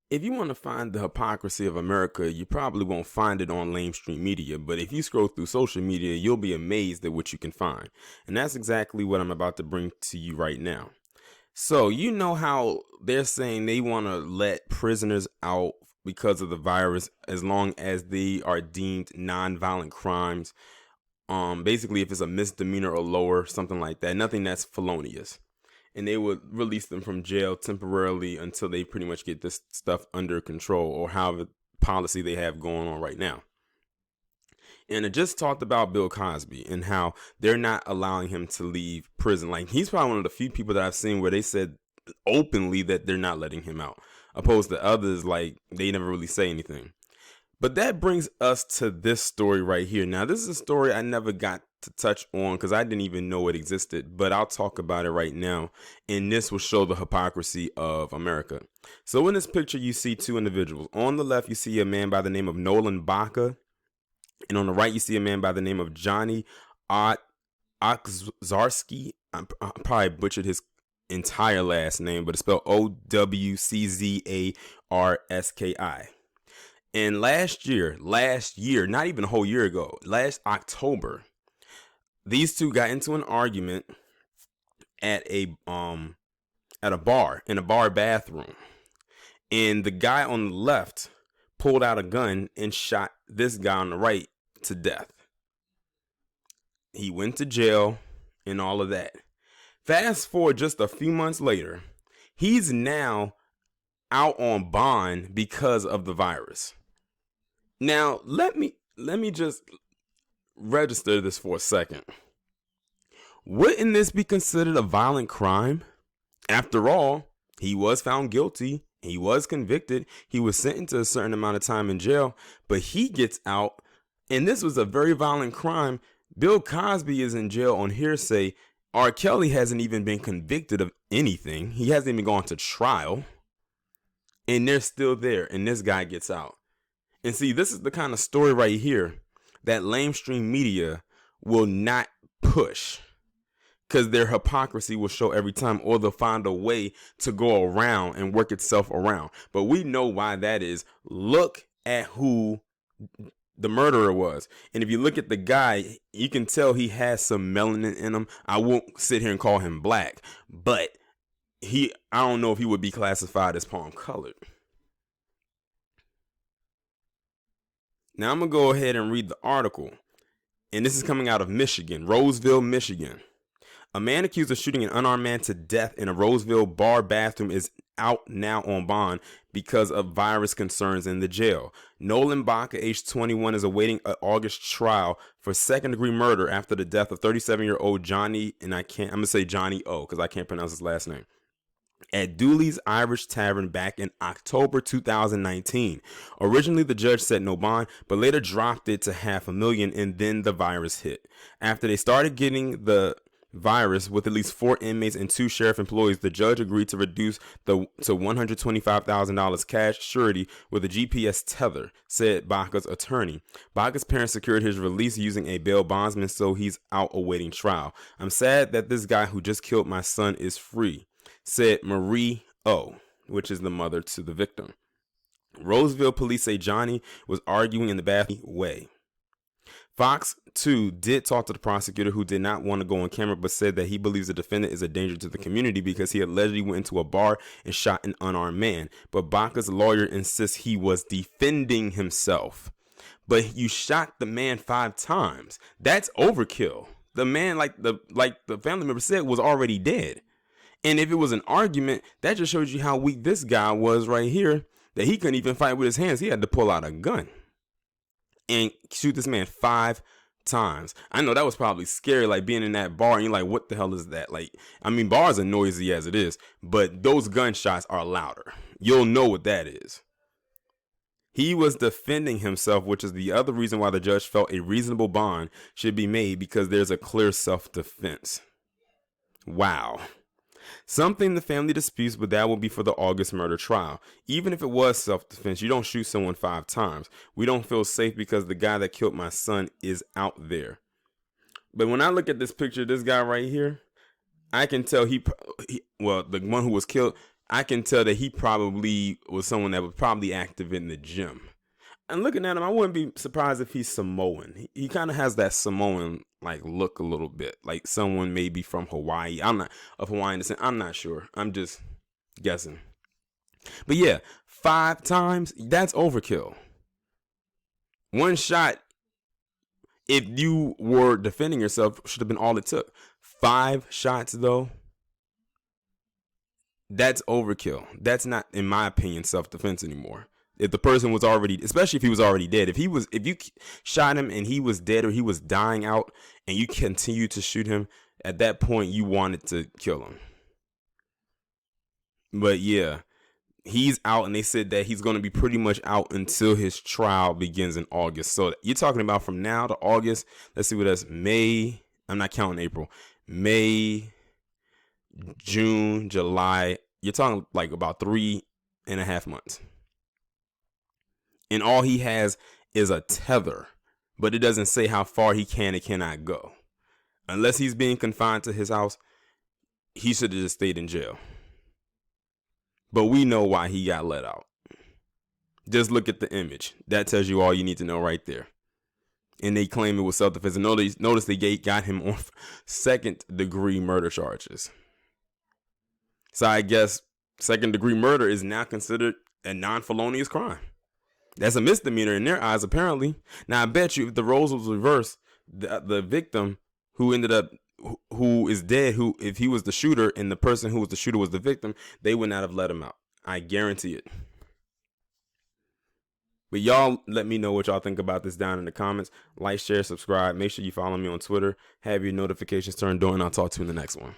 If you want to find the hypocrisy of America, you probably won't find it on lamestream media, but if you scroll through social media, you'll be amazed at what you can find. And that's exactly what I'm about to bring to you right now. So, you know how they're saying they want to let prisoners out because of the virus as long as they are deemed non-violent crimes. Basically, if it's a misdemeanor or lower, something like that, nothing that's felonious, and they would release them from jail temporarily until they pretty much get this stuff under control, or however policy they have going on right now. And it just talked about Bill Cosby and how they're not allowing him to leave prison. Like, he's probably one of the few people that I've seen where they said openly that they're not letting him out, opposed to others, like, they never really say anything. But that brings us to this story right here. Now, this is a story I never got to touch on because I didn't even know it existed, but I'll talk about it right now. And this will show the hypocrisy of America. So in this picture, you see two individuals. On the left, you see a man by the name of Nolan Baca. And on the right, you see a man by the name of Johnny Okzarski. I probably butchered his entire last name, but it's spelled Owczarski. And last year, not even a whole year ago, last October, these two got into an argument at a bar, in a bar bathroom. And the guy on the left pulled out a gun and shot this guy on the right to death. He went to jail and all of that. Fast forward just a few months later, he's now out on bond because of the virus. Now, let me just register this for a second. Wouldn't this be considered a violent crime? After all, he was found guilty. He was convicted. He was sentenced to a certain amount of time in jail, but he gets out, and this was a very violent crime. Bill Cosby is in jail on hearsay. R. Kelly hasn't even been convicted of anything. He hasn't even gone to trial, and they're still there, and this guy gets out. And see, this is the kind of story right here that lamestream media will not push, because their hypocrisy will show every time, or they'll find a way to go around and work itself around. But we know why that is. Look at who the murderer was. And if you look at the guy, you can tell he has some melanin in him. I won't sit here and call him black, but I don't know if he would be classified as palm colored. Now I'm going to go ahead and read the article. And this is coming out of Michigan, Roseville, Michigan. A man accused of shooting an unarmed man to death in a Roseville bar bathroom is out now on bond because of virus concerns in the jail. Nolan Baca, age 21, is awaiting an August trial for second-degree murder after the death of 37-year-old Johnny, and I'm going to say Johnny O because I can't pronounce his last name, at Dooley's Irish Tavern back in October 2019. Originally, the judge set no bond, but later dropped it to $500,000, and then the virus hit. After they started getting the virus with at least 4 inmates and 2 sheriff employees, the judge agreed to reduce to $125,000 cash surety with a GPS tether, said Baca's attorney. Baca's parents secured his release using a bail bondsman, so he's out awaiting trial. I'm sad that this guy who just killed my son is free, said Marie O., which is the mother to the victim. Roseville police say Johnny was arguing in the bathroom way. Fox 2 did talk to the prosecutor, who did not want to go on camera, but said that he believes the defendant is a danger to the community because he allegedly went into a bar and shot an unarmed man. But Baca's lawyer insists he was defending himself. But you shot the man 5 times. That's overkill. The man, like the family member said, was already dead. And if it was an argument, that just shows you how weak this guy was right here, that he couldn't even fight with his hands. He had to pull out a gun and shoot this man 5 times. I know that was probably scary, like being in that bar and you're like, what the hell is that? Like, I mean, bars are noisy as it is, but those gunshots are louder. You'll know what that is. He was defending himself, which is the other reason why the judge felt a reasonable bond should be made, because there's a clear self-defense. Wow. Something the family disputes, but that will be for the August murder trial. Even if it was self-defense, you don't shoot someone 5 times. We don't feel safe because the guy that killed my son is out there. But when I look at this picture, this guy right here, I can tell the one who was killed, I can tell that he probably was someone that was probably active in the gym. And looking at him, I wouldn't be surprised if he's Samoan. He kind of has that Samoan like look a little bit, like someone maybe from Hawaii. I'm not of Hawaiian descent. I'm not sure. I'm just guessing. But yeah, 5 times, that's overkill. One shot, if you were defending yourself, should have been all it took. 5 shots though, that's overkill. That's not, in my opinion, self-defense anymore. If the person was already, especially if he was already dead, if you shot him and he was dead or he was dying out and you continue to shoot him, at that point you wanted to kill him. But yeah, he's out, and they said that he's going to be pretty much out until his trial begins in August. So you're talking about from now to August. Let's see what that's May. I'm not counting April. May, June, July. You're talking like about 3.5 months. And all he has is a tether, but it doesn't say how far he can and cannot go. Unless he's being confined to his house, he should have just stayed in jail. But we know why he got let out. Just look at the image. That tells you all you need to know right there. And they claim it was self-defense. And notice they got him on 2nd-degree murder charges. So I guess 2nd-degree murder is now considered a non-felonious crime. That's a misdemeanor in their eyes, apparently. Now, I bet you if the roles was reversed, the victim who ended up, who is dead, if he was the shooter and the person who was the shooter was the victim, they would not have let him out. I guarantee it. But y'all let me know what y'all think about this down in the comments. Like, share, subscribe. Make sure you follow me on Twitter. Have your notifications turned on, and I'll talk to you in the next one.